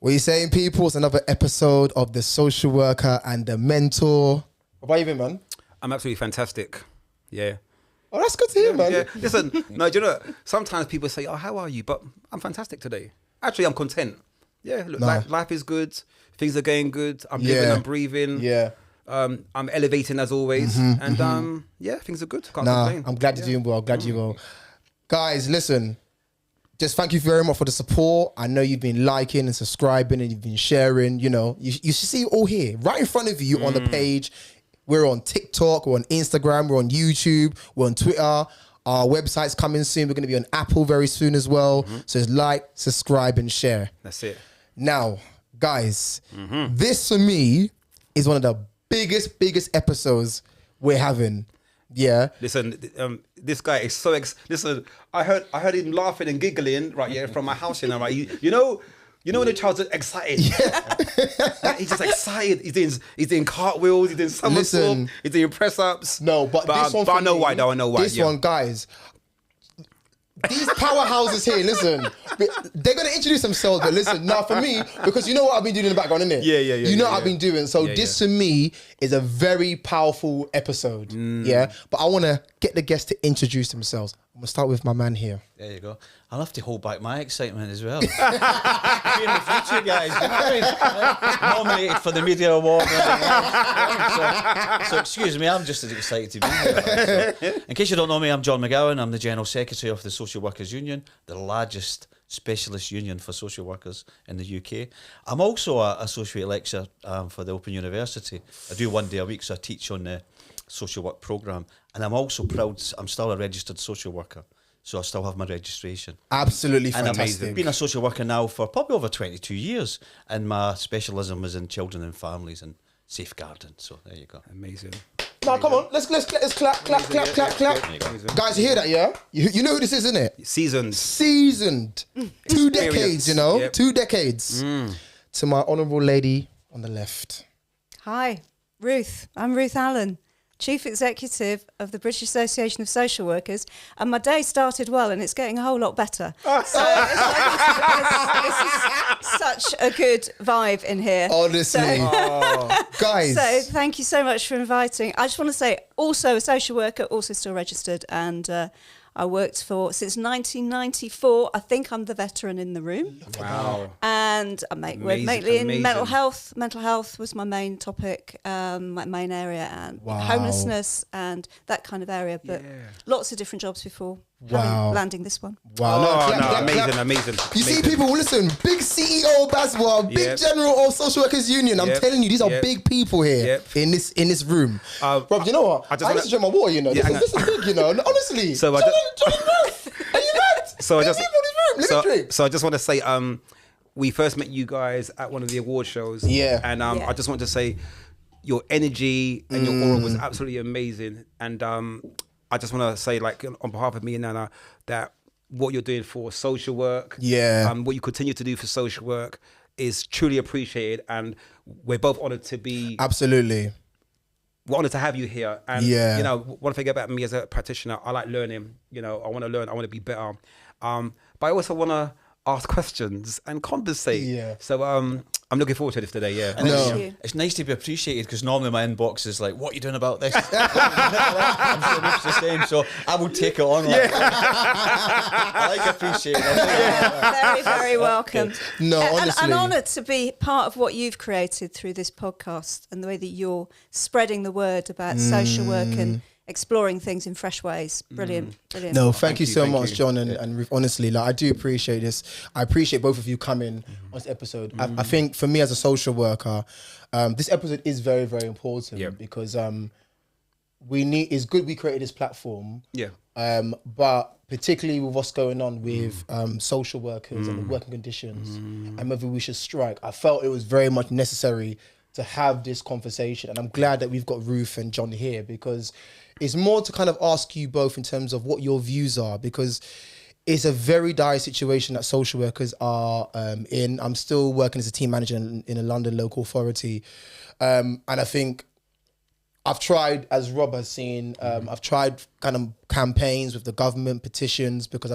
What are you saying, people? It's another episode of The Social Worker and the Mentor. What about you been, man? I'm absolutely fantastic. Yeah. Oh, that's good to hear, man. Yeah. Listen, no, do you know, sometimes people say, oh, how are you? But I'm fantastic today. Actually, I'm content. Yeah, look, life is good. Things are going good. I'm living, I'm breathing. Yeah. I'm elevating as always. And yeah, things are good. Can't complain. I'm glad you're doing well. Glad you're well. Guys, listen. Just thank you very much for the support. I know you've been liking and subscribing and you've been sharing. You know, you should see it all here, right in front of you on the page. We're on TikTok, we're on Instagram, we're on YouTube, we're on Twitter. Our website's coming soon. We're going to be on Apple very soon as well. So just like, subscribe, and share. That's it. Now, guys, this for me is one of the biggest episodes we're having. Yeah. Listen, this guy is so listen. I heard him laughing and giggling right here from my house. Right, you know when the child's excited. Yeah. He's just excited. He's doing cartwheels. He's doing somersaults. He's doing press ups. No, but this one. But I know why. Though I know why. This one, guys. These powerhouses here, listen, they're going to introduce themselves, but listen, now for me, because you know what I've been doing in the background, innit? Yeah. You know what I've been doing. So this to me is a very powerful episode. Yeah. But I want to get the guests to introduce themselves. I'm going to start with my man here. There you go. I'll have to hold back my excitement as well. Being in the future, guys. Nominated for the Media Award. So excuse me, I'm just as excited to be here. So, in case you don't know me, I'm John McAn. I'm the General Secretary of the Social Workers Union, the largest specialist union for social workers in the UK. I'm also an associate lecturer for the Open University. I do 1 day a week, so I teach on the social work programme. And I'm also proud, I'm still a registered social worker. So I still have my registration. Absolutely and fantastic. I've been a social worker now for probably over 22 years. And my specialism is in children and families and safeguarding. So there you go. Amazing. Now, come on, let's clap. Guys, you hear that, yeah? You know who this is, isn't it? Seasoned. 2 decades, you know? Yep. 2 decades. To my honourable lady on the left. Hi, Ruth. I'm Ruth Allen, Chief Executive of the British Association of Social Workers, and my day started well and it's getting a whole lot better. So this is such a good vibe in here. Honestly. Guys. So thank you so much for inviting. I just want to say, also a social worker, also still registered, and I worked since 1994. I think I'm the veteran in the room. Wow. And I worked mainly in mental health. Mental health was my main topic, my main area, and homelessness and that kind of area. But lots of different jobs before landing this one. Wow. Amazing. You see, people, listen, big CEO of BASW, big general of Social Workers Union. I'm telling you, these are big people here in this room. Rob, you know what? I used to drink my water, you know. This is big, you know. Honestly. So John Ruth, are you mad? So I just want to say, we first met you guys at one of the award shows. Yeah. And I just want to say, your energy and your aura was absolutely amazing. And I just want to say, like, on behalf of me and Nana, that what you're doing for social work, what you continue to do for social work is truly appreciated. And we're both honoured to be... Absolutely. We're honoured to have you here. And, you know, one thing about me as a practitioner, I like learning. You know, I want to learn, I want to be better. But I also want to ask questions and conversate. Yeah. So I'm looking forward to this today, And it's nice to be appreciated, because normally my inbox is like, what are you doing about this? I'm sure Ruth's the same, so I will take it on. I like appreciating. Very, very welcome. No, honestly. And honoured to be part of what you've created through this podcast and the way that you're spreading the word about social work and exploring things in fresh ways. Brilliant. No, thank you so much, John and Ruth. Honestly, like, I do appreciate this. I appreciate both of you coming on this episode. I think for me as a social worker, this episode is very, very important because it's good we created this platform. But particularly with what's going on with social workers and the working conditions and whether we should strike, I felt it was very much necessary to have this conversation. And I'm glad that we've got Ruth and John here, because it's more to kind of ask you both in terms of what your views are, because it's a very dire situation that social workers are in. I'm still working as a team manager in a London local authority. And I think I've tried, as Rob has seen, I've tried kind of campaigns with the government, petitions, because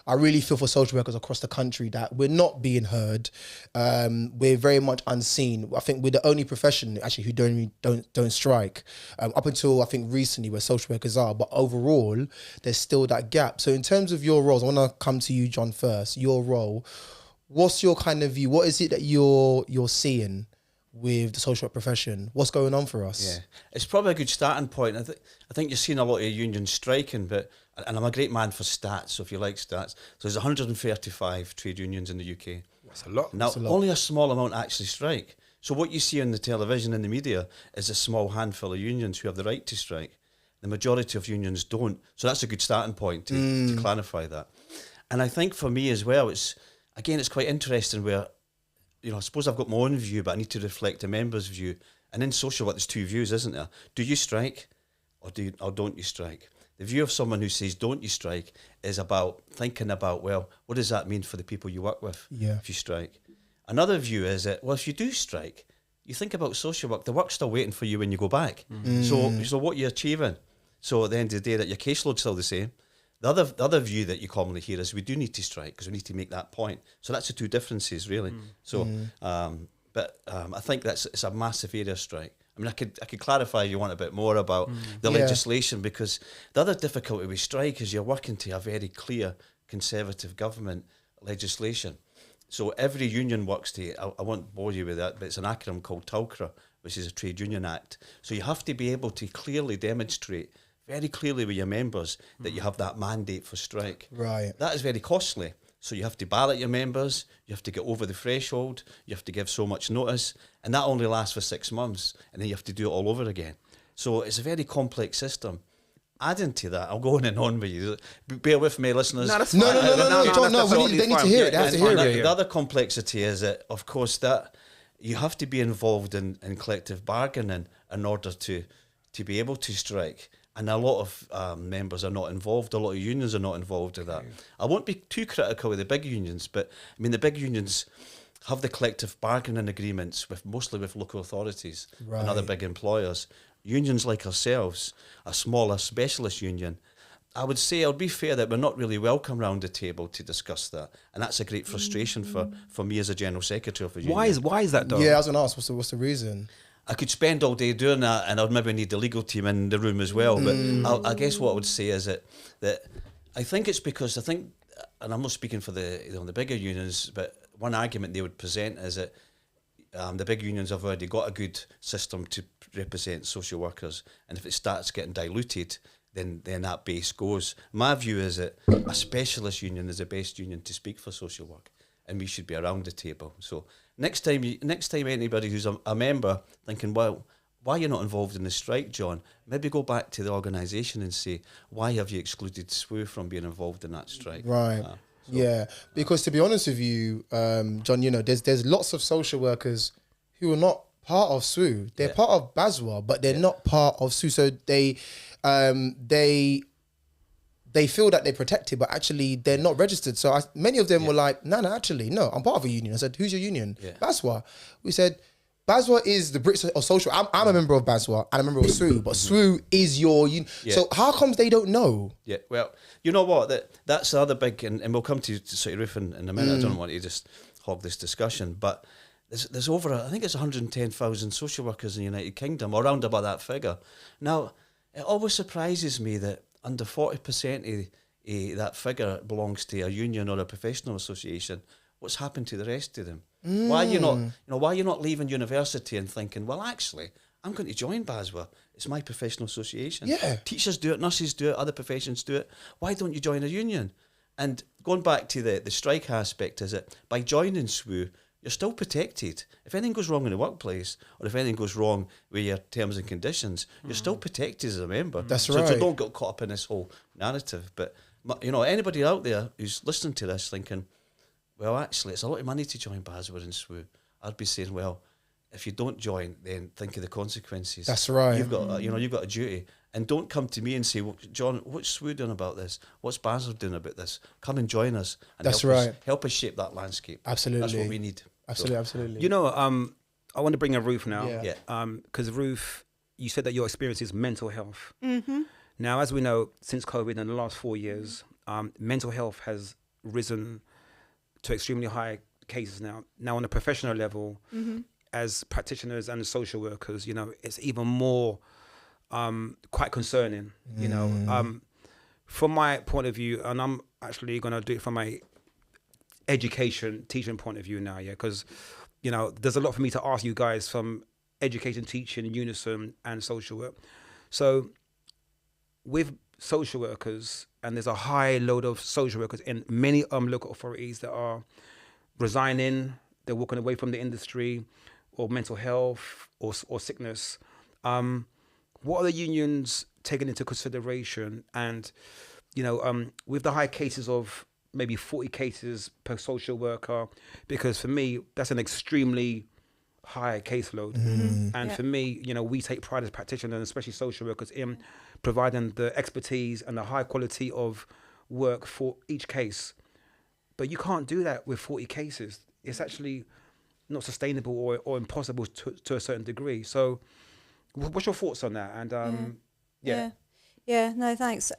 I really feel for social workers across the country that we're not being heard. We're very much unseen. I think we're the only profession actually who don't strike. Up until I think recently, where social workers are, but overall, there's still that gap. So in terms of your roles, I want to come to you, John, first. Your role, what's your kind of view? What is it that you're seeing with the social work profession? What's going on for us? Yeah, it's probably a good starting point. I think you're seeing a lot of unions striking, and I'm a great man for stats, so if you like stats. So there's 135 trade unions in the UK. That's a lot. Now, only a small amount actually strike. So what you see on the television and the media is a small handful of unions who have the right to strike. The majority of unions don't. So that's a good starting point to clarify that. And I think for me as well, it's quite interesting where, I suppose I've got my own view, but I need to reflect a member's view. And in social work, there's two views, isn't there? Do you strike or don't you strike? The view of someone who says don't you strike is about thinking about, well, what does that mean for the people you work with if you strike? Another view is that, well, if you do strike, you think about social work, the work's still waiting for you when you go back. So what you're achieving. So at the end of the day, that your caseload's still the same. The other view that you commonly hear is we do need to strike because we need to make that point. So that's the two differences, really. But I think it's a massive area of strike. I mean, I could clarify if you want a bit more about the legislation, because the other difficulty with strike is you're working to a very clear Conservative government legislation. So every union works to, I won't bore you with that, but it's an acronym called TULCRA, which is a Trade Union Act. So you have to be able to clearly demonstrate very clearly with your members that you have that mandate for strike. Right. That is very costly. So you have to ballot your members, you have to get over the threshold, you have to give so much notice, and that only lasts for 6 months, and then you have to do it all over again. So it's a very complex system. Adding to that, I'll go on and on with you. Bear with me, listeners. No, they need to hear it. They have to hear it. The other complexity is that, of course, that you have to be involved in collective bargaining in order to be able to strike. And a lot of members are not involved. A lot of unions are not involved in that. I won't be too critical of the big unions, but I mean, the big unions have the collective bargaining agreements mostly with local authorities and other big employers. Unions like ourselves, a smaller specialist union, I would say I would be fair that we're not really welcome around the table to discuss that, and that's a great frustration for me as a general secretary of a union. Why is that, though? Yeah, I was going to ask, what's the reason? I could spend all day doing that, and I'd maybe need the legal team in the room as well. But I guess what I would say is that I think it's because and I'm not speaking for the bigger unions, but one argument they would present is that the big unions have already got a good system to represent social workers, and if it starts getting diluted, then that base goes. My view is that a specialist union is the best union to speak for social work, and we should be around the table. So next time anybody who's a member thinking, well, why are you not involved in the strike, John? Maybe go back to the organisation and say, why have you excluded SWU from being involved in that strike? Right. Because to be honest with you, John, there's lots of social workers who are not part of SWU. They're part of BASW, but they're not part of SWU. So they feel that they're protected, but actually they're not registered. So many of them were like, no, I'm part of a union. I said, who's your union? Yeah. BASW. We said, BASW is the British Social. I'm a member of BASW and a member of SWU, but SWU is your union. Yeah. So how comes they don't know? Yeah, well, you know what? That's the other big, and we'll come to sort of Ruth in a minute. I don't want to just hog this discussion, but there's over, I think it's 110,000 social workers in the United Kingdom, or around about that figure. Now, it always surprises me that under 40% of that figure belongs to a union or a professional association. What's happened to the rest of them? Why are you not leaving university and thinking, well, actually, I'm going to join BASW. It's my professional association. Yeah. Teachers do it, nurses do it, other professions do it. Why don't you join a union? And going back to the strike aspect, is that by joining SWU, you're still protected. If anything goes wrong in the workplace, or if anything goes wrong with your terms and conditions, you're still protected as a member. That's right. So don't get caught up in this whole narrative. But anybody out there who's listening to this thinking, well, actually, it's a lot of money to join BASW and SWU, I'd be saying, well, if you don't join, then think of the consequences. That's right. You've got a duty, and don't come to me and say, well, John, what's SWU doing about this? What's BASW doing about this? Come and join us. And help us shape that landscape. Absolutely, that's what we need. Absolutely. I want to bring a Ruth now. Yeah. Because Ruth, you said that your experience is mental health. Mm-hmm. Now, as we know, since COVID in the last 4 years, mental health has risen to extremely high cases now. Now, on a professional level, as practitioners and social workers, it's even more quite concerning. From my point of view, and I'm actually going to do it from my teaching point of view now, because there's a lot for me to ask you guys from education, teaching, unison, and social work. So with social workers, and there's a high load of social workers in many local authorities that are resigning, they're walking away from the industry, or mental health, or sickness. What are the unions taking into consideration? And, with the high cases of maybe 40 cases per social worker, because for me, that's an extremely high caseload. And for me, we take pride as practitioners, and especially social workers, in providing the expertise and the high quality of work for each case. But you can't do that with 40 cases. It's actually not sustainable or impossible to a certain degree. So what's your thoughts on that? And no, thanks.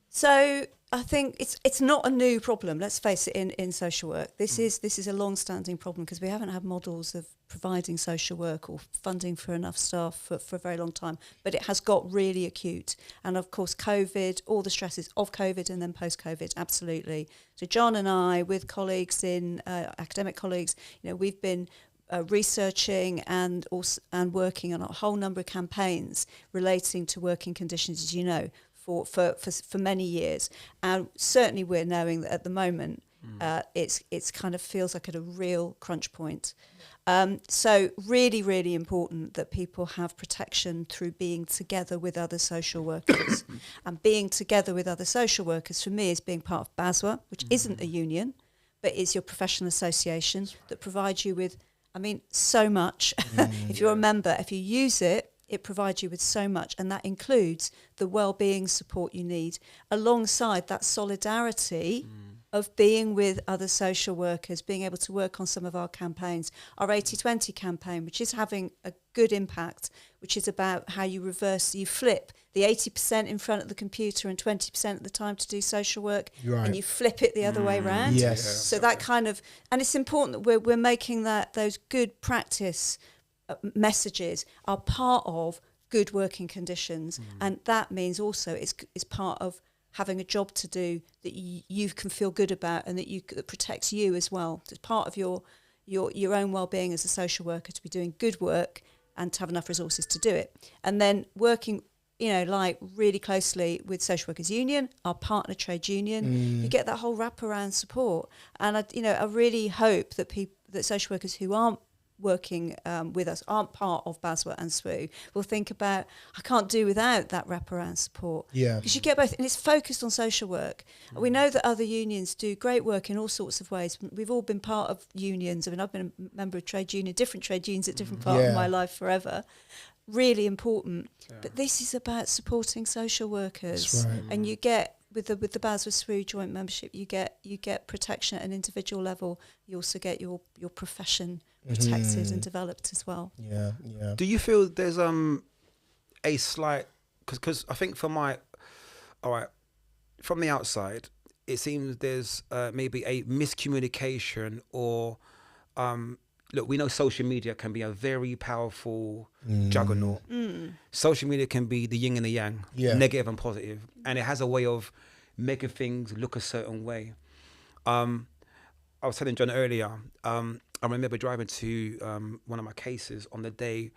So I think it's not a new problem. Let's face it. In social work, this is a long-standing problem, because we haven't had models of providing social work or funding for enough staff for a very long time. But it has got really acute, and of course, COVID, all the stresses of COVID, and then post-COVID, absolutely. So John and I, with colleagues academic colleagues, we've been researching and working on a whole number of campaigns relating to working conditions, as you know, for many years, and certainly we're knowing that at the moment it's kind of feels like at a real crunch point. So really, really important that people have protection through being together with other social workers. And being together with other social workers, for me, is being part of BASW, which isn't a union, but is your professional association that provides you with, so much. If you're a member, if you use it, it provides you with so much, and that includes the well-being support you need, alongside that solidarity of being with other social workers, being able to work on some of our campaigns. Our 80-20 campaign, which is having a good impact, which is about how you flip the 80% in front of the computer and 20% of the time to do social work, and you flip it the other way around. Yes. So that kind of, and it's important that we're making those good practice messages are part of good working conditions, and that means also it's part of having a job to do that you can feel good about, and that protects you as well. It's part of your own well-being as a social worker to be doing good work and to have enough resources to do it. And then working really closely with Social Workers Union, our partner trade union, you get that whole wraparound support. And I really hope that that social workers who aren't working with us, aren't part of BASW and SWU, will think about, I can't do without that wraparound support. Yeah. Because you get both, and it's focused on social work. We know that other unions do great work in all sorts of ways. We've all been part of unions. I've been a member of different trade unions at different parts of my life forever. Really important. Yeah. But this is about supporting social workers. That's right. And you get, with the BASW SWU joint membership, you get protection at an individual level. You also get your profession protected and developed as well. Yeah. Do you feel there's a slight, because I think from the outside, it seems there's maybe a miscommunication, or look, we know social media can be a very powerful juggernaut. Social media can be the yin and the yang, negative and positive, and it has a way of making things look a certain way. I was telling John earlier, I remember driving to one of my cases on the day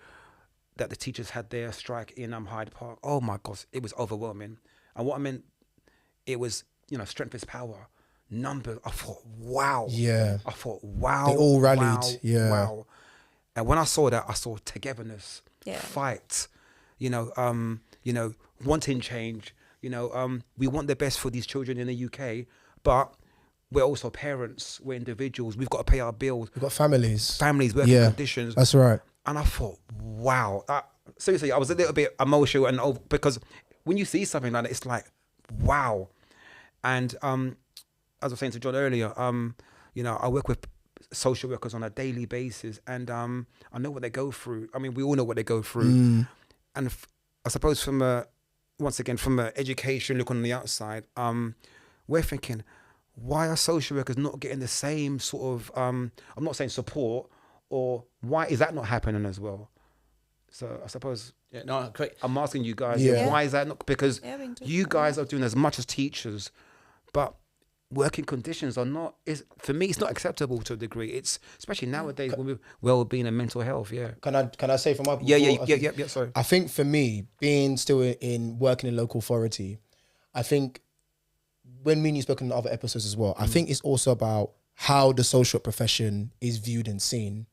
that the teachers had their strike in Hyde Park. Oh my gosh, it was overwhelming. And what I meant, it was, strength is power. Numbers. I thought, wow. Yeah. I thought, wow. They all rallied. Wow. And when I saw that, I saw togetherness, fight, wanting change. We want the best for these children in the UK, but we're also parents, we're individuals, we've got to pay our bills. We've got families, working conditions. That's right. And I thought, wow. Seriously, I was a little bit emotional, because when you see something like that, it's like, wow. And as I was saying to John earlier, I work with social workers on a daily basis, and I know what they go through. I mean, we all know what they go through, and I suppose from an education look on the outside, we're thinking, why are social workers not getting the same sort of, I'm not saying support, or why is that not happening as well? So I suppose I'm asking you guys, why is that not? Because you guys are doing as much as teachers, but working conditions are not, for me, it's not acceptable to a degree. It's especially nowadays with well-being and mental health. Yeah. Can I say from my yeah. Sorry. I think for me, being still in working in local authority, I think when me and you spoke in other episodes as well, I think it's also about how the social work profession is viewed and seen.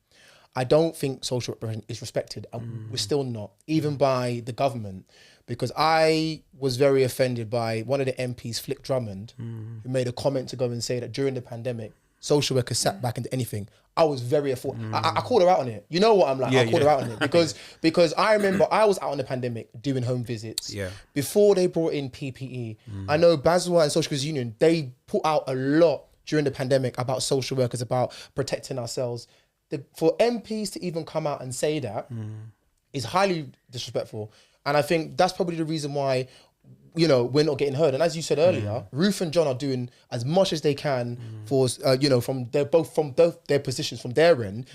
I don't think social work profession is respected. We're still not, even by the government. Because I was very offended by one of the MPs, Flick Drummond, who made a comment to go and say that during the pandemic, social workers sat back into anything. I was very I called her out on it. You know what I'm like? I called her out on it because I remember I was out on the pandemic doing home visits. Yeah. Before they brought in PPE, I know BASW and Social Workers Union, they put out a lot during the pandemic about social workers, about protecting ourselves. For MPs to even come out and say that is highly disrespectful. And I think that's probably the reason why, you know, we're not getting heard. And as you said earlier, Ruth and John are doing as much as they can for, you know, from both their positions, from their end,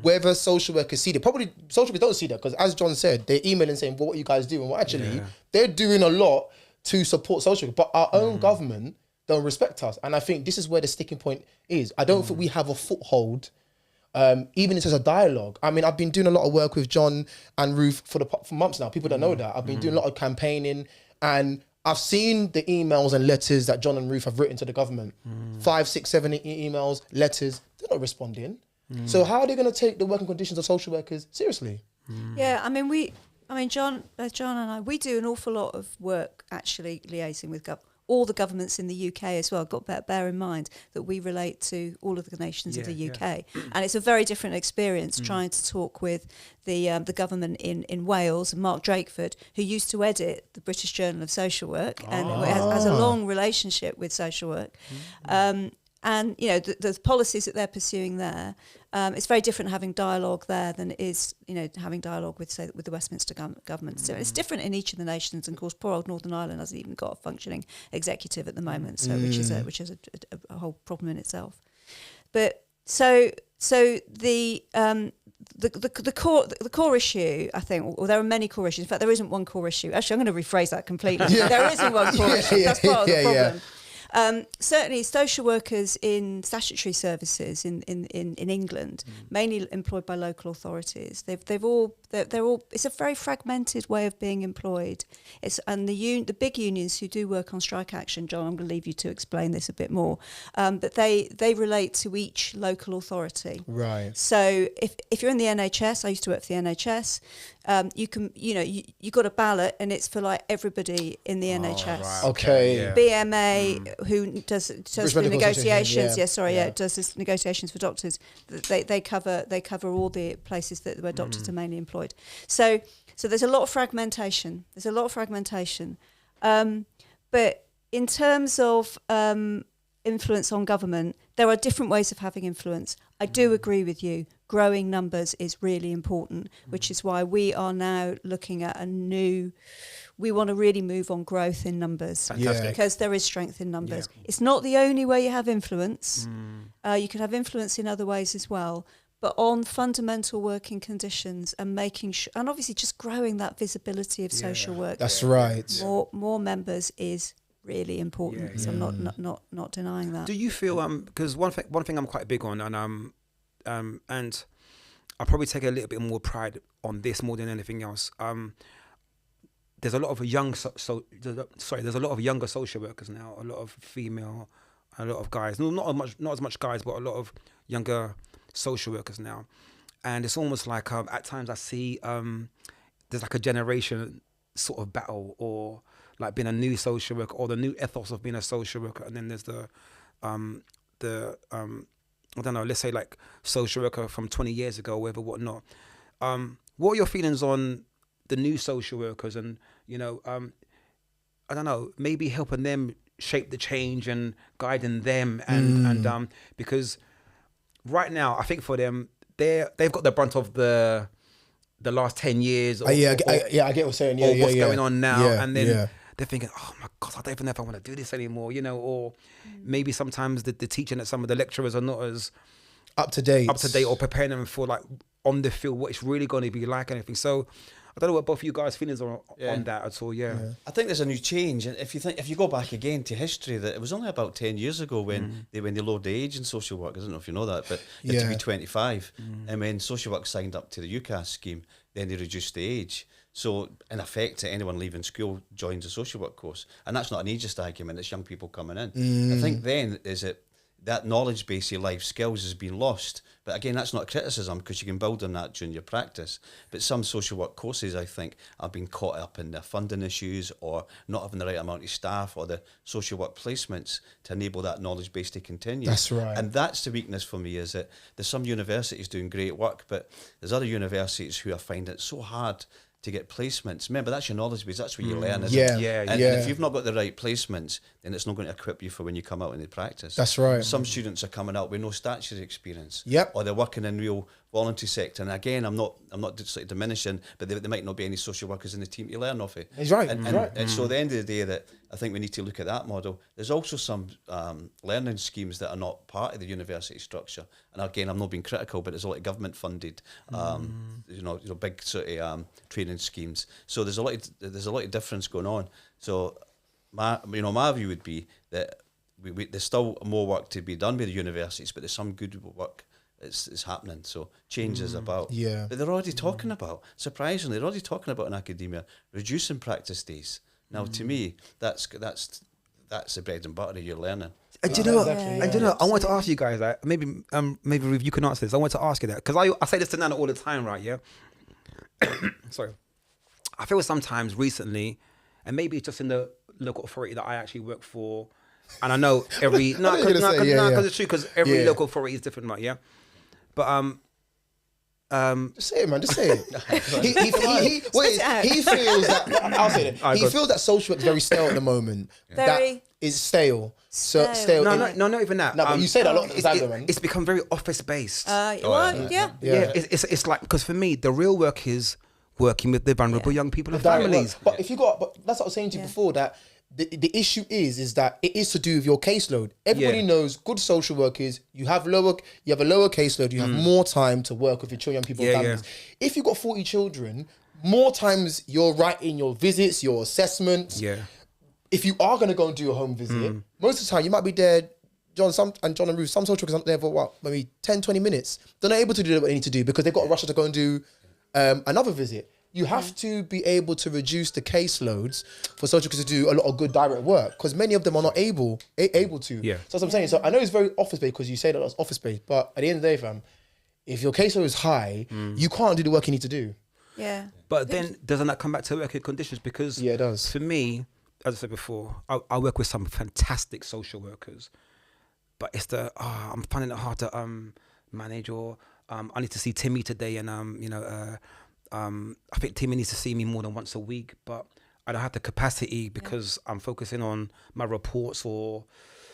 whether social workers see that. Probably social workers don't see that because, as John said, they're emailing saying, well, what are you guys doing? Well, actually, they're doing a lot to support social workers, but our own government don't respect us. And I think this is where the sticking point is. I don't think we have a foothold, even in terms of dialogue. I mean, I've been doing a lot of work with John and Ruth for months now. People don't know that. I've been doing a lot of campaigning, and I've seen the emails and letters that John and Ruth have written to the government. 5, 6, 7 emails, letters. They're not responding. So how are they going to take the working conditions of social workers seriously? Yeah, I mean, John and I, we do an awful lot of work actually liaising with all the governments in the UK as well. Got to bear in mind that we relate to all of the nations of the UK, and it's a very different experience trying to talk with the government in Wales. Mark Drakeford, who used to edit the British Journal of Social Work, and has a long relationship with social work. And you know the policies that they're pursuing there, it's very different having dialogue there than it is, you know, having dialogue with the Westminster government. So it's different in each of the nations. And of course, poor old Northern Ireland hasn't even got a functioning executive at the moment, so which is a whole problem in itself. But so the core issue, I think, well, there are many core issues. In fact, there isn't one core issue. Actually, I'm going to rephrase that completely. There isn't one core issue. That's part of the problem. Certainly, social workers in statutory services in England, mainly employed by local authorities, they're all. It's a very fragmented way of being employed. The big unions who do work on strike action, John, I'm going to leave you to explain this a bit more. But they relate to each local authority. Right. So if you're in the NHS, I used to work for the NHS. You got a ballot and it's for like everybody in the NHS. Right. Okay. Yeah. BMA, who does the negotiations. Does this negotiations for doctors. They cover all the places where doctors are mainly employed. So there's a lot of fragmentation. But in terms of influence on government, there are different ways of having influence. I do agree with you. Growing numbers is really important, which is why we are now looking at we want to really move on growth in numbers. Fantastic. Because there is strength in numbers. Yeah. It's not the only way you have influence. You can have influence in other ways as well. But on fundamental working conditions and making sure, and obviously just growing that visibility of social work. That's right. More members is really important. So I'm not denying that. Do you feel because one thing I'm quite big on, and I probably take a little bit more pride on this more than anything else. There's a lot of there's a lot of younger social workers now, a lot of female, a lot of guys. Not as much guys, but a lot of younger social workers now. And it's almost like at times I see there's like a generation sort of battle, or like being a new social worker, or the new ethos of being a social worker, and then there's the I don't know, let's say like social worker from 20 years ago, whatever, whatnot. What are your feelings on the new social workers, and you know, I don't know, maybe helping them shape the change and guiding them, and because right now, I think for them, they've got the brunt of the last 10 years. I get what you're saying. Yeah, or what's going on now, and then. Yeah. They're thinking, oh my God, I don't even know if I want to do this anymore, you know, or maybe sometimes the teaching that some of the lecturers are not as up to date or preparing them for like on the field, what it's really going to be like and everything. So I don't know what both of you guys' feelings are on that at all. Yeah. I think there's a new change, and if you go back again to history, that it was only about 10 years ago when they lowered the age in social work. I don't know if you know that, but it had to be 25, and when social work signed up to the UCAS scheme, then they reduced the age. So, in effect, anyone leaving school joins a social work course. And that's not an ageist argument, it's young people coming in. I think then is it that knowledge base of life skills has been lost. But again, that's not a criticism because you can build on that during your practice. But some social work courses, I think, have been caught up in the funding issues or not having the right amount of staff or the social work placements to enable that knowledge base to continue. That's right. And that's the weakness for me, is that there's some universities doing great work, but there's other universities who are finding it so hard to get placements. Remember, that's your knowledge base, that's where you learn, isn't it? And if you've not got the right placements, then it's not going to equip you for when you come out in the practice. That's right. Some students are coming out with no statutory experience. Yep. Or they're working in real voluntary sector. And again, I'm not sort of diminishing, but there might not be any social workers in the team to learn off it. He's right. And so at the end of the day, that I think we need to look at that model. There's also some learning schemes that are not part of the university structure. And again, I'm not being critical, but there's a lot of government funded, big sort of training schemes. So there's a lot of difference going on. So my view would be that there's still more work to be done with the universities, but there's some good work is happening. So change is about. Yeah. But they're already talking about, surprisingly, in academia, reducing practice days. Now, to me, that's the bread and butter of your learning. And do you know what? And do you know, I want to ask you guys that. Maybe Ruth, you can answer this. I want to ask you that because I say this to Nana all the time, right? Yeah. Sorry. I feel sometimes recently, and maybe it's just in the local authority that I actually work for, and I know every because it's true because every local authority is different, right? Yeah. But just say it, man. Just say it. He feels that. I'll say it. He feels that social work is very stale at the moment. Very that is stale. So stale. No, not even that. No, but you say that a lot of the time, man. It's become very office based. Yeah. It's like because for me the real work is working with the vulnerable young people and families. But if you but that's what I was saying to you before, that the issue is that it is to do with your caseload. Everybody knows good social workers, you have a lower caseload, you have more time to work with your children, young people, and families. If you've got 40 children, more times you're writing your visits, your assessments. Yeah. If you are going to go and do a home visit, most of the time you might be there, John and Ruth, some social workers aren't there for maybe 10, 20 minutes. They're not able to do what they need to do because they've got to rush to go and do another visit. You have to be able to reduce the caseloads for social workers to do a lot of good direct work because many of them are not able to. Yeah. So that's what I'm saying. So I know it's very office-based because you say that it's office-based, but at the end of the day, fam, if your caseload is high, you can't do the work you need to do. Yeah. But then doesn't that come back to working conditions? Because it does. For me, as I said before, I work with some fantastic social workers, but it's I'm finding it hard to manage, or I need to see Timmy today, and I think Timmy needs to see me more than once a week, but I don't have the capacity because I'm focusing on my reports or.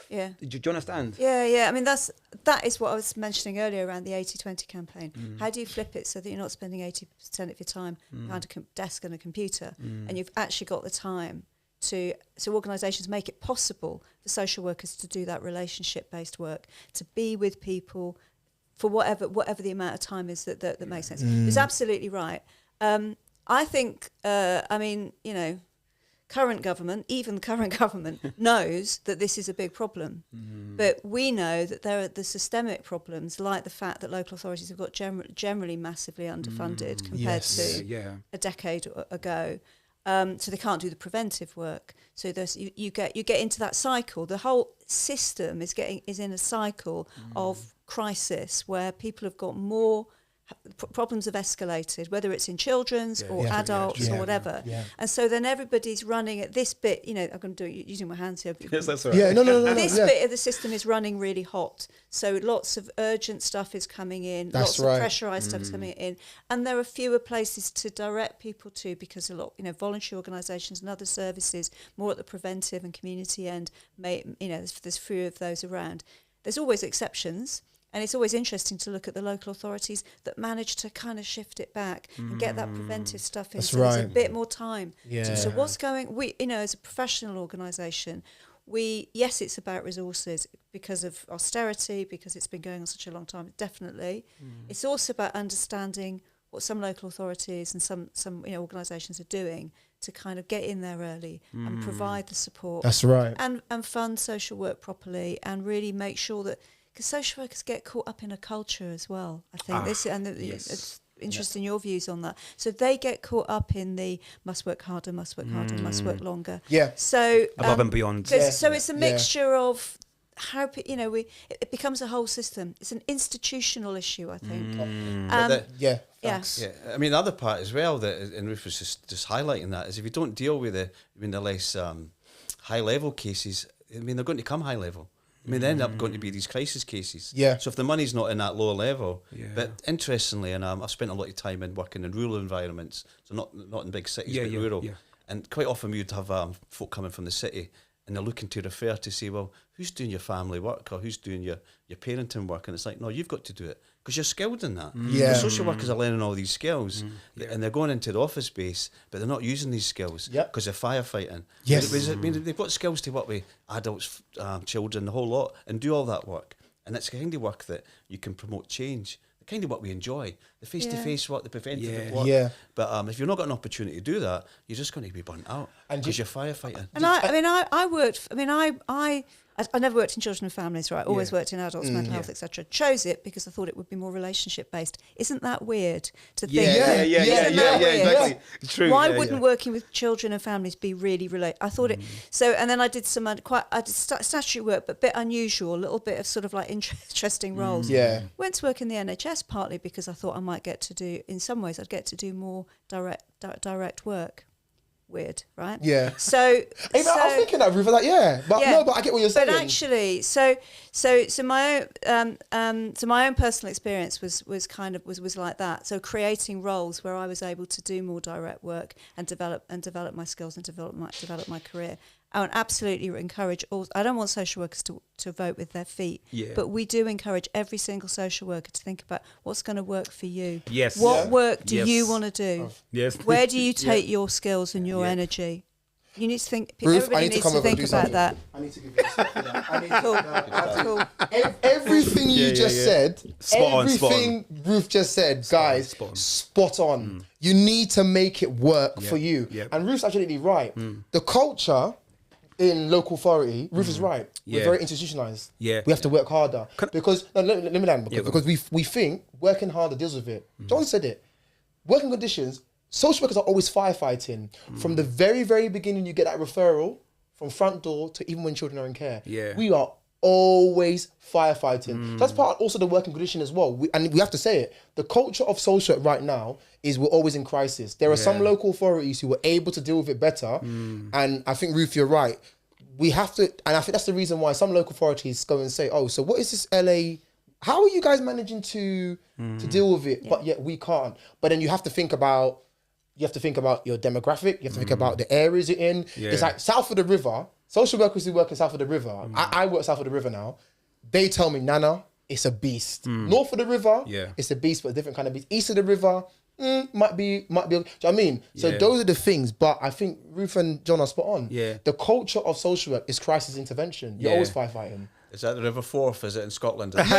Yeah. Do you understand? Yeah. I mean, that is what I was mentioning earlier around the 80-20 campaign. How do you flip it so that you're not spending 80% of your time behind a desk and a computer, and you've actually got the time so organisations make it possible for social workers to do that relationship-based work, to be with people for whatever the amount of time is that makes sense. It's absolutely right. I think, current government knows that this is a big problem. But we know that there are the systemic problems, like the fact that local authorities have got generally massively underfunded compared to a decade ago. So they can't do the preventive work. So you get into that cycle. The whole system is in a cycle of crisis where people have got more problems have escalated, whether it's in children's or adults or whatever. Yeah. And so then everybody's running at this bit, I'm going to do it using my hands here. Yes, that's right. Yeah, no. This bit of the system is running really hot. So lots of urgent stuff is coming in, lots of pressurised stuff is coming in. And there are fewer places to direct people to because a lot, voluntary organisations and other services, more at the preventive and community end, there's fewer of those around. There's always exceptions. And it's always interesting to look at the local authorities that manage to kind of shift it back and get that preventive stuff in. That's so there's a right. bit more time. Yeah. So what's going, as a professional organisation, yes, it's about resources because of austerity, because it's been going on such a long time, definitely. It's also about understanding what some local authorities and some organisations are doing to kind of get in there early and provide the support. That's right. And fund social work properly and really make sure that, because social workers get caught up in a culture as well, I think. It's interesting your views on that. So they get caught up in the must work harder, must work longer. Yeah. So above and beyond. So it's a mixture of how it becomes a whole system. It's an institutional issue, I think. Yeah. Yeah. I mean, the other part as well that, and Ruth was just highlighting that, is if you don't deal with the less high level cases, I mean, they're going to come high level. I mean, they end up going to be these crisis cases. Yeah. So if the money's not in that lower level, but interestingly, and I've spent a lot of time in working in rural environments, so not in big cities, but rural. Yeah. And quite often we would have folk coming from the city, and they're looking to refer to say, well, who's doing your family work or who's doing your parenting work? And it's like, no, you've got to do it because you're skilled in that. Yeah. The social workers are learning all these skills and they're going into the office space, but they're not using these skills because they're firefighting. Yes. They've got skills to work with adults, children, the whole lot, and do all that work. And it's the kind of work that you can promote change. The kind of work we enjoy, the face-to-face work, the preventative work. Yeah. But if you've not got an opportunity to do that, you're just going to be burnt out because you're firefighting. And I never worked in children and families, right? Always worked in adults, mental health, etc. Chose it because I thought it would be more relationship based. Isn't that weird to think? Exactly. It's true. Why wouldn't working with children and families be really related? I thought it. So, and then I did some statutory work, but a bit unusual, a little bit of sort of like interesting roles. Yeah. Went to work in the NHS partly because I thought I might get to do, in some ways, I'd get to do more direct work. Weird, right? Yeah. So, I was thinking that, Ruth, like, but I get what you're saying. But actually, so my own personal experience was like that. So creating roles where I was able to do more direct work and develop my skills and develop my career. I would absolutely encourage all. I don't want social workers to vote with their feet, but we do encourage every single social worker to think about what's going to work for you. Yes. What work do you want to do? Yes. Where do you take your skills and your energy? You need to think. Ruth, everybody needs to think about that. I need to give you a second for that. Cool. Everything you just said, everything Ruth just said, guys, spot on. You need to make it work for you. Yep. And Ruth's absolutely right. The culture in local authority, Ruth is right. We're very institutionalized. Yeah. We have to work harder. Because, let me land, because we think working harder deals with it. John said it. Working conditions, social workers are always firefighting. From the very, very beginning, you get that referral from front door to even when children are in care. Yeah. We are always firefighting. That's part also the working condition as well. And we have to say it. The culture of social work right now is we're always in crisis. There are some local authorities who were able to deal with it better. And I think, Ruth, you're right. We have to, and I think that's the reason why some local authorities go and say, oh, so what is this LA? How are you guys managing to deal with it? But yet we can't. But then you have to think about your demographic. You have to think about the areas you're in. Yeah. It's like south of the river, social workers who work in south of the river. I work south of the river now. They tell me, Nana, it's a beast. North of the river, it's a beast, but a different kind of beast. East of the river, might be. Do you know what I mean? So those are the things. But I think Ruth and John are spot on. Yeah. The culture of social work is crisis intervention. You're always firefighting. Is that the River Forth? Is it in Scotland? No, but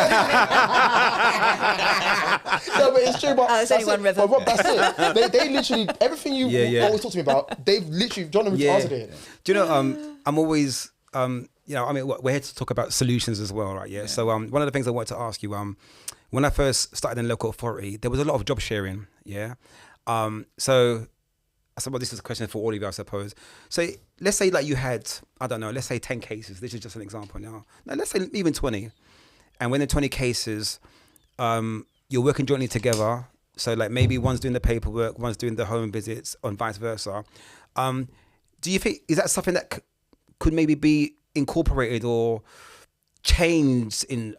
it's true. But there's only one river. But that's it. They literally, everything you always talk to me about, they've literally, John and Ruth answered it. Do you know, I'm always, we're here to talk about solutions as well, right? Yeah. So one of the things I wanted to ask you, when I first started in local authority, there was a lot of job sharing, so I suppose this is a question for all of you, I suppose. So let's say like you had, let's say 10 cases. This is just an example now. Let's say even 20. And when the 20 cases, you're working jointly together. So like maybe one's doing the paperwork, one's doing the home visits, and vice versa. Do you think, is that something that could maybe be incorporated or changed in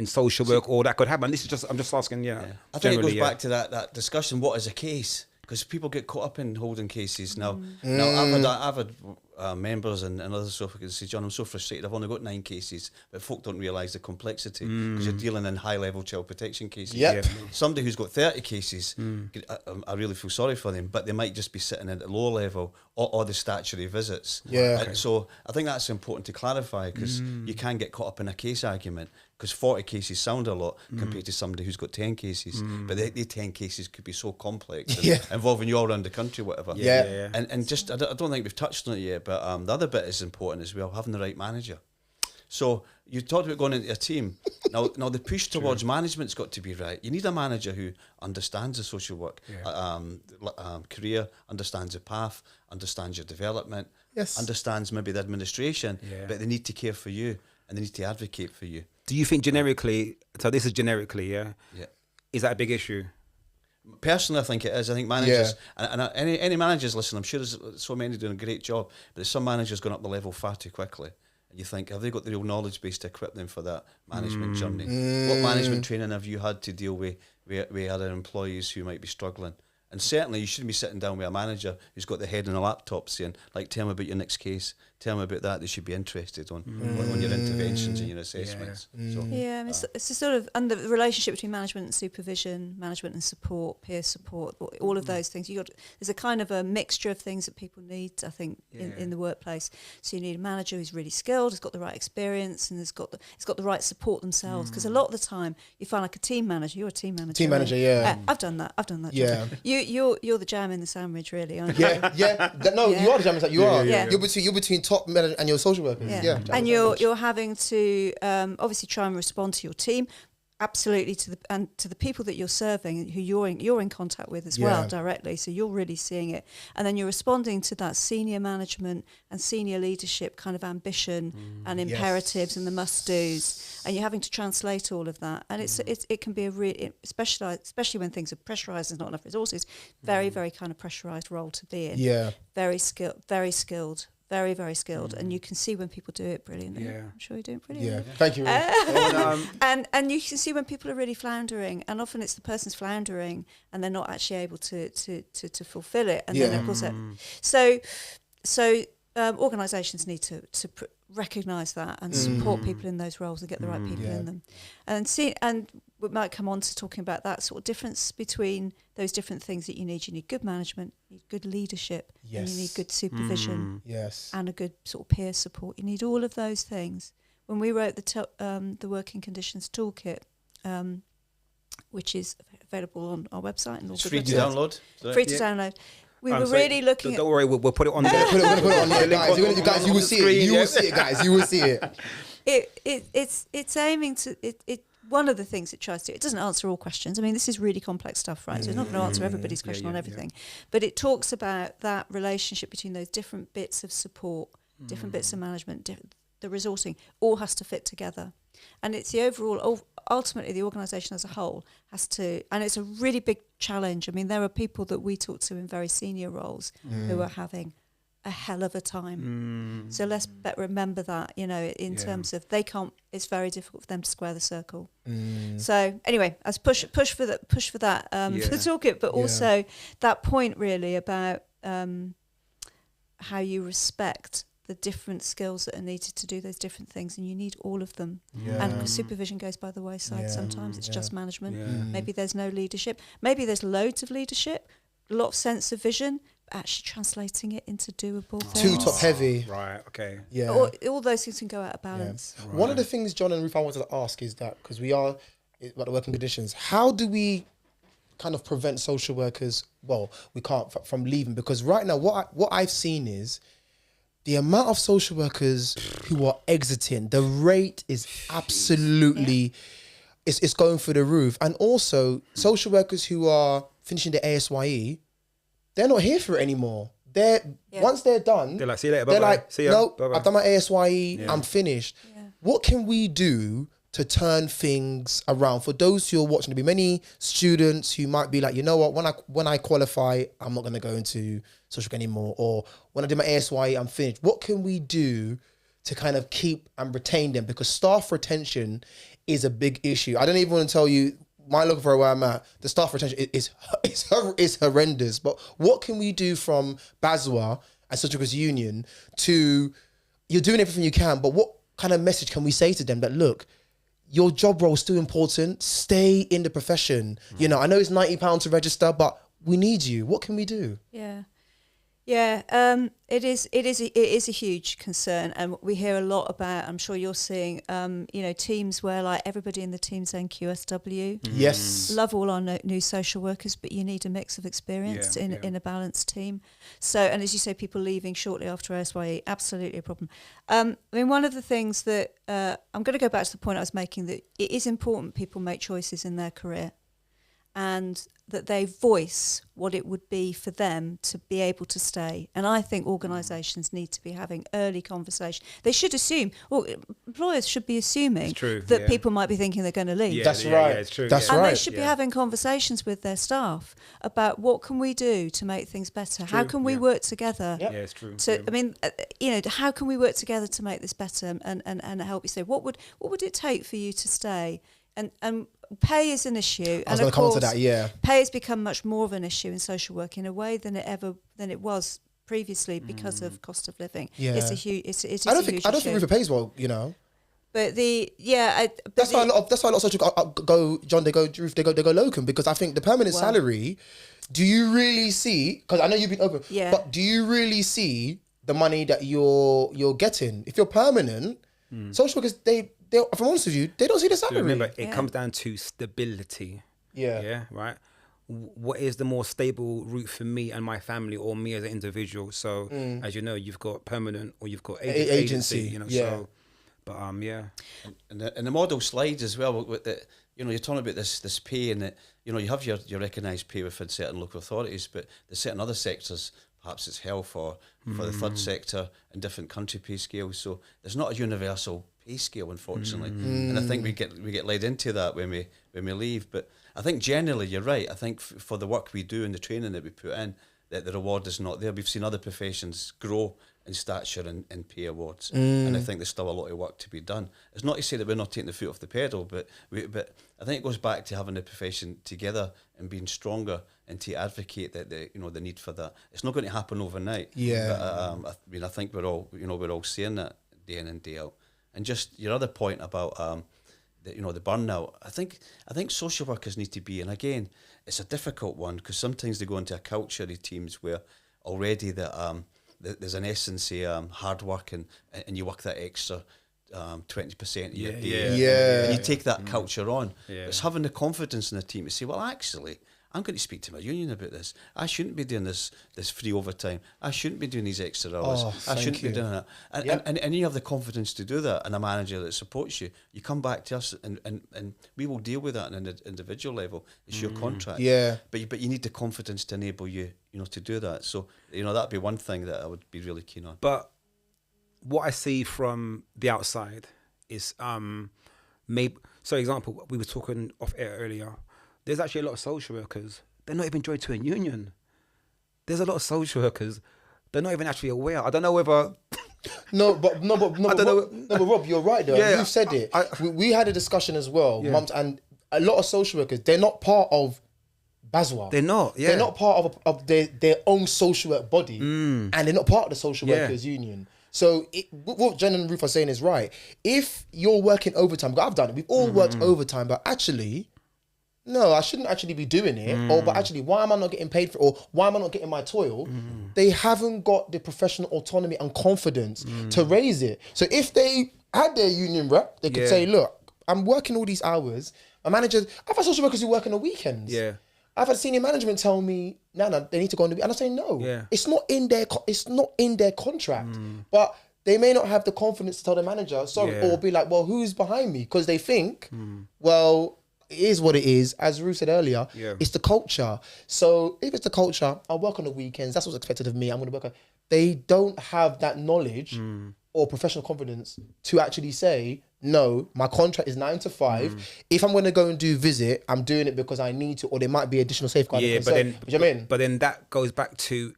social work, or that could happen? This is just, I'm just asking, I think it goes back to that discussion, what is a case? Because people get caught up in holding cases now. Now I've had members and other social workers say, John, I'm so frustrated. I've only got 9 cases, but folk don't realise the complexity because you're dealing in high-level child protection cases. Yep. Somebody who's got 30 cases, I really feel sorry for them, but they might just be sitting at the lower level or the statutory visits. Yeah. And so I think that's important to clarify because you can get caught up in a case argument because 40 cases sound a lot compared to somebody who's got 10 cases, but the 10 cases could be so complex and involving you all around the country, whatever. And just, I don't think we've touched on it yet, but the other bit is important as well, having the right manager. So you talked about going into a team. Now the push towards management's got to be right. You need a manager who understands the social work career, understands the path, understands your development, understands maybe the administration, but they need to care for you and they need to advocate for you. Do you think generically, so this is generically, is that a big issue? Personally, I think it is. I think managers, and any managers listen, I'm sure there's so many doing a great job, but there's some managers going up the level far too quickly. And you think, have they got the real knowledge base to equip them for that management journey? What management training have you had to deal with other employees who might be struggling? And certainly you shouldn't be sitting down with a manager who's got the head on a laptop saying, like, tell me about your next case, tell me about that. They should be interested on your interventions and your assessments. So, it's a sort of, and the relationship between management and supervision, management and support, peer support, all of those things. There's a kind of a mixture of things that people need, I think, in the workplace. So you need a manager who's really skilled, has got the right experience, and has got the right support themselves. Because a lot of the time, you find like a team manager. You're a team manager. Team manager, I've done that. Yeah. Job. You're the jam in the sandwich, really, aren't you? You are the jam. You are. You're between top manager and your social workers. And you're having to obviously try and respond to your team, absolutely, to the people that you're serving, who you're in contact with as well directly. So you're really seeing it, and then you're responding to that senior management and senior leadership kind of ambition and imperatives and the must-dos, and you're having to translate all of that. And it can be a really especially when things are pressurised and not enough resources. Very very kind of pressurised role to be in. Very skilled. Very, very skilled, and you can see when people do it brilliantly. I'm sure you're doing brilliantly. Thank you. And you can see when people are really floundering, and often it's the person's floundering, and they're not actually able to fulfil it. And then of course, so organisations need to recognise that and support people in those roles and get the right people in them, and we might come on to talking about that sort of difference between those different things that you need. You need good management, you need good leadership, and you need good supervision, and a good sort of peer support. You need all of those things. When we wrote the Working Conditions Toolkit, which is available on our website and all it's good free websites. to download. Free to download. We were really looking at... Don't worry, we'll put it on there. Put it on there, guys. You guys, you will see it. You will see it, guys. You will see it. It's aiming to... One of the things it tries to do, it doesn't answer all questions. I mean, this is really complex stuff, right? So it's not going to answer everybody's question on everything. But it talks about that relationship between those different bits of support, different bits of management, the resourcing, all has to fit together. And it's the overall, ultimately the organisation as a whole has to, and it's a really big challenge. I mean, there are people that we talk to in very senior roles who are having a hell of a time. So let's remember that, in terms of it's very difficult for them to square the circle. So anyway, as push for that for the toolkit, but also that point really about how you respect the different skills that are needed to do those different things, and you need all of them. And supervision goes by the wayside sometimes. It's just management. Maybe there's no leadership. Maybe there's loads of leadership, a lot of sense of vision, but actually translating it into doable things. Too top heavy. Right, okay. Yeah. All those things can go out of balance. Right. One of the things, John and Ruth, I wanted to ask is that, because we are about the working conditions, how do we kind of prevent social workers, we can't, from leaving? Because right now, what I've seen is the amount of social workers who are exiting, the rate is absolutely, it's going through the roof. And also, social workers who are finishing the ASYE, they're not here for it anymore. Once they're done, they're like, see you later, they're bye-bye. like, see ya, no, bye-bye. I've done my ASYE, I'm finished. What can we do to turn things around? For those who are watching, there'll be many students who might be like, you know what, when I qualify, I'm not going to go into social work anymore. Or when I do my ASYE, I'm finished. What can we do to kind of keep and retain them? Because staff retention is a big issue. I don't even want to tell you, my look for where I'm at, the staff retention is horrendous. But what can we do from BASW as social workers union to, you're doing everything you can, but what kind of message can we say to them that, look, your job role is still important, stay in the profession. You know, I know it's £90 to register, but we need you. What can we do? It is a huge concern, and we hear a lot about. I'm sure you're seeing, teams where like everybody in the team's NQSW. Yes, love all our new social workers, but you need a mix of experience in a balanced team. So, and as you say, people leaving shortly after SYE, absolutely a problem. I mean, one of the things that I'm going to go back to the point I was making, that it is important people make choices in their career, and that they voice what it would be for them to be able to stay. And I think organisations need to be having early conversation. They should assume, or employers should be assuming that people might be thinking they're going to leave. That's right. It's true. That's and right. they should be having conversations with their staff about what can we do to make things better? How can we work together? Yep. Yeah, it's true. So, I mean, how can we work together to make this better and help you stay? What would it take for you to stay? And pay is an issue. I was going to come on to that, Pay has become much more of an issue in social work in a way than it was previously because of cost of living. Yeah. It's a huge I don't think Ruth pays well, you know. But that's why a lot of social go John. They go locum, because I think the permanent salary. Do you really see? Because I know you've been open. Yeah. But do you really see the money that you're getting? If you're permanent, social workers they if I'm honest with you, they don't see the salary. Remember, it comes down to stability. Yeah, right. What is the more stable route for me and my family, or me as an individual? So, as you know, you've got permanent or you've got agency. You know, so. But and the model slides as well. With the, you're talking about this pay, and that you have your recognised pay within certain local authorities, but there's certain other sectors. Perhaps it's health or for the third sector and different country pay scales. So there's not a universal pay scale, unfortunately, and I think we get led into that when we leave. But I think generally you're right. I think for the work we do and the training that we put in, that the reward is not there. We've seen other professions grow in stature and pay awards, and I think there's still a lot of work to be done. It's not to say that we're not taking the foot off the pedal, but I think it goes back to having the profession together and being stronger and to advocate that the need for that. It's not going to happen overnight. Yeah. But, I think we're all saying that day in and day out. And just your other point about the burnout, I think social workers need to be, and again, it's a difficult one because sometimes they go into a culture of teams where already there's an essence of hard work and you work that extra 20% of your day. And you take that culture on. It's having the confidence in the team to say, well, actually, I'm going to speak to my union about this. I shouldn't be doing this free overtime. I shouldn't be doing these extra hours. I shouldn't be doing that. And you have the confidence to do that, and a manager that supports you. You come back to us, and we will deal with that on an individual level. It's your contract. Yeah. But you need the confidence to enable you, to do that. So that'd be one thing that I would be really keen on. But what I see from the outside is maybe. So, example, we were talking off air earlier. There's actually a lot of social workers, they're not even joined to a union. There's a lot of social workers, they're not even actually aware. I don't know whether... But Rob, you're right though. You said it. We had a discussion as well, mums, and a lot of social workers, they're not part of BASW. They're not, They're not part of their own social work body, and they're not part of the social workers union. So what Jen and Ruth are saying is right. If you're working overtime, I've done it, we've all worked overtime, but actually... No, I shouldn't actually be doing it. But actually, why am I not getting paid for it? Or why am I not getting my toil? They haven't got the professional autonomy and confidence to raise it. So if they had their union rep, they could say, look, I'm working all these hours. My managers, I've had social workers who work on the weekends. Yeah. I've had senior management tell me, no, they need to go on the weekend. And I say, no, it's not in their contract. But they may not have the confidence to tell the manager, sorry, or be like, well, who's behind me? Because they think, well... It is what it is. As Ruth said earlier, it's the culture. So if it's the culture, I'll work on the weekends. That's what's expected of me. I'm going to work on... They don't have that knowledge or professional confidence to actually say, no, my contract is 9 to 5. If I'm going to go and do visit, I'm doing it because I need to, or there might be additional safeguarding concern. But then that goes back to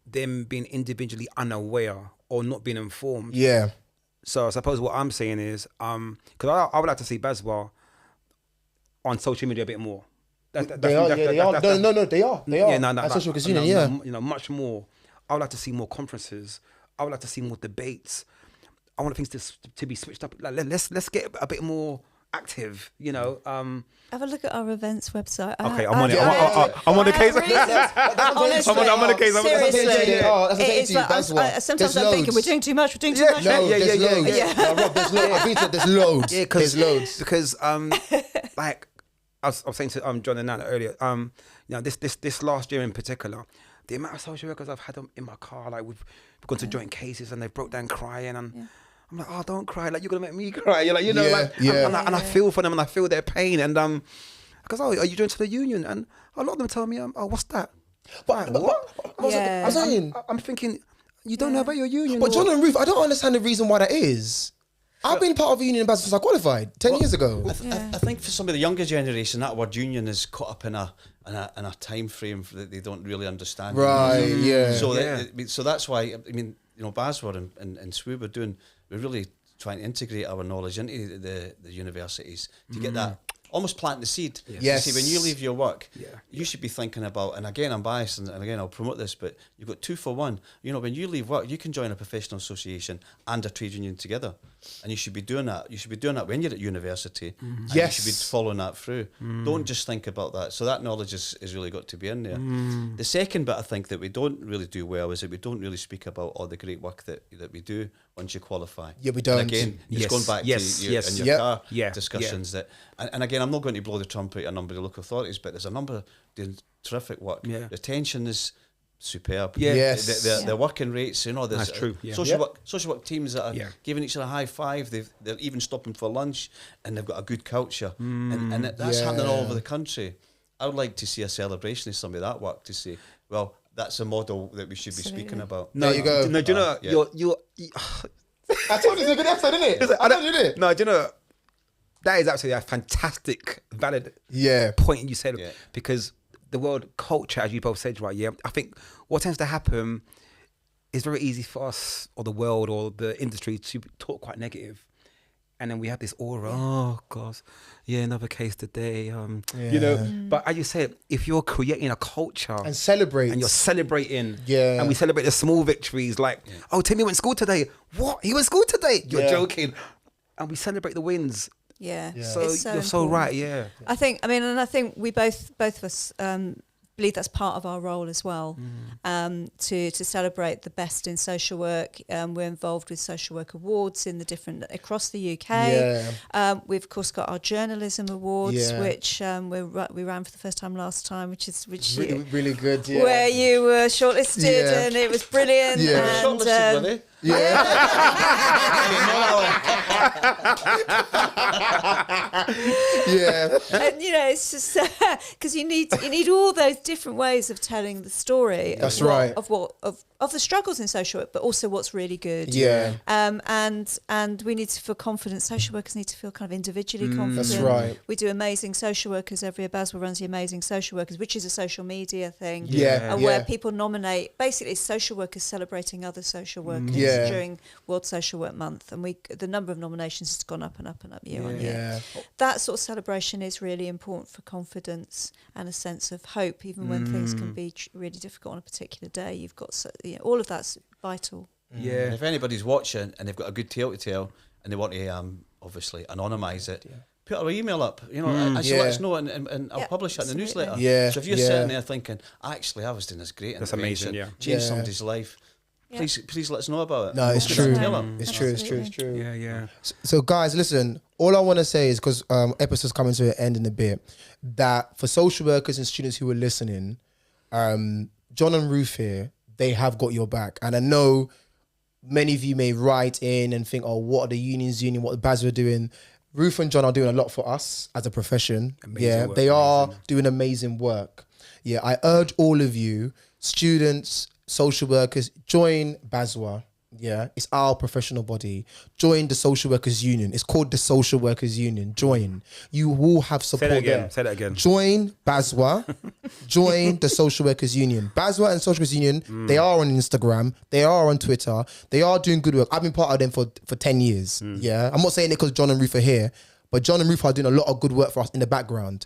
them being individually unaware or not being informed. Yeah. So I suppose what I'm saying is, because I would like to see BASW on social media a bit more. They are. They are. Yeah, And social workers union, much more. I would like to see more conferences. I would like to see more debates. I want things to be switched up. Like, let's get a bit more active, you know. Have a look at our events website. Okay, I'm on it. I'm on the case. I'm on the case. Seriously, sometimes I'm thinking we're doing too much. There's loads. There's loads. Yeah, there's loads. Because like I was saying to John and Nana earlier, you know, this last year in particular, the amount of social workers I've had in my car, like we've gone to joint cases and they broke down crying, and I'm like, oh, don't cry, like you're gonna make me cry. You're like, you know, and I feel for them and I feel their pain, and because are you joined to the union? And a lot of them tell me, oh, what's that? But I'm thinking, you don't know about your union. But John and Ruth, I don't understand the reason why that is. I've been part of a union in BASW since I qualified 10 years ago. I think for some of the younger generation, that word union is caught up in a time frame that they don't really understand. Right, yeah. So that's why, I mean, you know, BASW and SWU, we're really trying to integrate our knowledge into the universities to get that, almost plant the seed. Yes. You see, when you leave your work, you should be thinking about, and again, I'm biased, and again, I'll promote this, but you've got 2 for 1. You know, when you leave work, you can join a professional association and a trade union together. And you should be doing that. You should be doing that when you're at university. And you should be following that through. Don't just think about that. So that knowledge is really got to be in there. The second bit I think that we don't really do well is that we don't really speak about all the great work that we do once you qualify. Yeah, we don't. And again, just going back to your car discussions that, and again, I'm not going to blow the trumpet at a number of local authorities, but there's a number doing terrific work. Retention is superb. The working rates, you know, there's that's true. Social work teams that are giving each other a high five. They're even stopping for lunch, and they've got a good culture, and that's happening all over the country. I would like to see a celebration of some of that work to say, well, that's a model that we should be speaking about. No, you go. No, do you know you're I told you it's a good episode, isn't it? I told you it. No, do you know that is absolutely a fantastic, valid point you said, because the word culture, as you both said, right? Yeah, I think what tends to happen is very easy for us or the world or the industry to talk quite negative, and then we have this aura. Oh gosh, another case today. You know. But as you said, if you're creating a culture and celebrate, and you're celebrating, and we celebrate the small victories, like oh, Timmy went to school today. What? He went to school today? You're joking. And we celebrate the wins. So you're so right. I think we both of us believe that's part of our role as well, to celebrate the best in social work. We're involved with social work awards across the UK. We've of course got our journalism awards, which we ran for the first time last time, which really good. Where you were shortlisted, and it was brilliant. And, shortlisted, were they? And you know, it's just because you need all those different ways of telling the story. That's right. Of the struggles in social work, but also what's really good. And we need to feel confident. Social workers need to feel kind of individually confident. That's right. We do amazing social workers. Every year BASW runs the Amazing Social Workers, which is a social media thing. Where people nominate, basically social workers celebrating other social workers during World Social Work Month, and the number of nominations has gone up and up and up year on year. That sort of celebration is really important for confidence and a sense of hope, even when things can be really difficult on a particular day. You've got all of that's vital. And if anybody's watching and they've got a good tale to tell and they want to obviously anonymise it, put our email up, you know, and let us know, and I'll publish it in the newsletter. So if you're sitting there thinking, actually, I was doing this great, that's amazing, change somebody's life. Please let us know about it. No, it's true. It's true. Yeah. So guys, listen, all I want to say is, because episode's coming to an end in a bit, that for social workers and students who are listening, John and Ruth here, they have got your back. And I know many of you may write in and think, oh, what are the unions doing, what the BASW are doing? Ruth and John are doing a lot for us as a profession. Amazing work, they are doing amazing work. I urge all of you, students, social workers, join BASW. It's our professional body. Join the Social Workers Union. It's called the Social Workers Union. Join. You will have support there. Say that again. Join BASW. Join the Social Workers Union. BASW and Social Workers Union, they are on Instagram. They are on Twitter. They are doing good work. I've been part of them for 10 years. I'm not saying it because John and Ruth are here, but John and Ruth are doing a lot of good work for us in the background.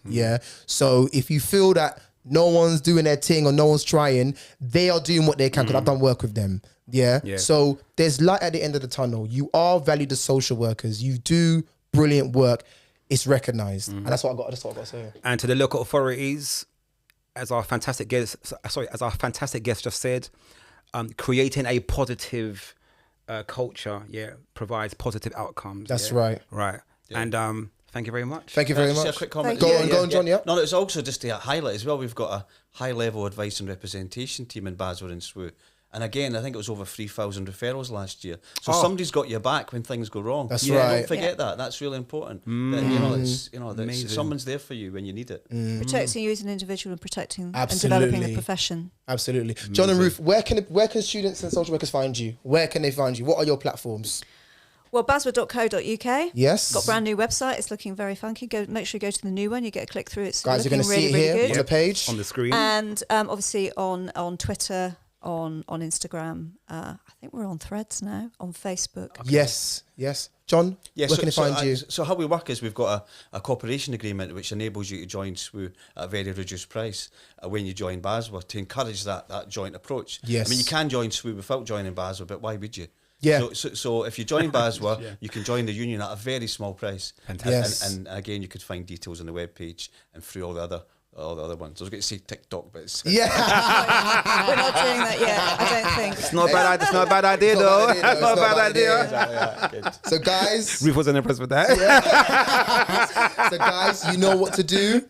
So if you feel that no one's doing their thing or no one's trying, they are doing what they can because I've done work with them. Yeah? So there's light at the end of the tunnel. You are valued as social workers. You do brilliant work. It's recognized. And that's what I got to say. And to the local authorities, as our fantastic guest just said, creating a positive culture, provides positive outcomes. That's right. Right. Yeah. And thank you very much. Thank you very much. A quick comment. Go on, John. Yeah. No, it's also just to highlight as well. We've got a high-level advice and representation team in BASW and SWU. And again, I think it was over 3,000 referrals last year. So somebody's got your back when things go wrong. That's right. Don't forget that. That's really important. That, someone's there for you when you need it. Protecting you as an individual and protecting and developing the profession. Absolutely. John and Ruth, where can students and social workers find you? Where can they find you? What are your platforms? Well, baswa.co.uk. Yes. Got a brand new website. It's looking very funky. Make sure you go to the new one. You get a click through. It's guys, you're going to see it really here good. on the page. On the screen. And obviously on Twitter, on Instagram. I think we're on Threads now, on Facebook. Okay. Yes. John, where can they find you? So how we work is we've got a cooperation agreement which enables you to join SWU at a very reduced price when you join BASW to encourage that joint approach. Yes. I mean, you can join SWU without joining BASW, but why would you? Yeah. So if you join BASW, you can join the union at a very small price. Fantastic. Yes. And again, you could find details on the webpage and through all the other ones. I was going to say TikTok, but it's... We're not doing that yet, I don't think. It's not a bad idea, though. It's not a bad idea. So guys... Ruth wasn't impressed with that. So guys, you know what to do.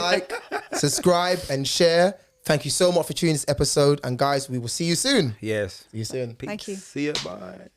Like, subscribe and share. Thank you so much for tuning this episode. And guys, we will see you soon. Yes. See you soon. Peace. Thank you. See you. Bye.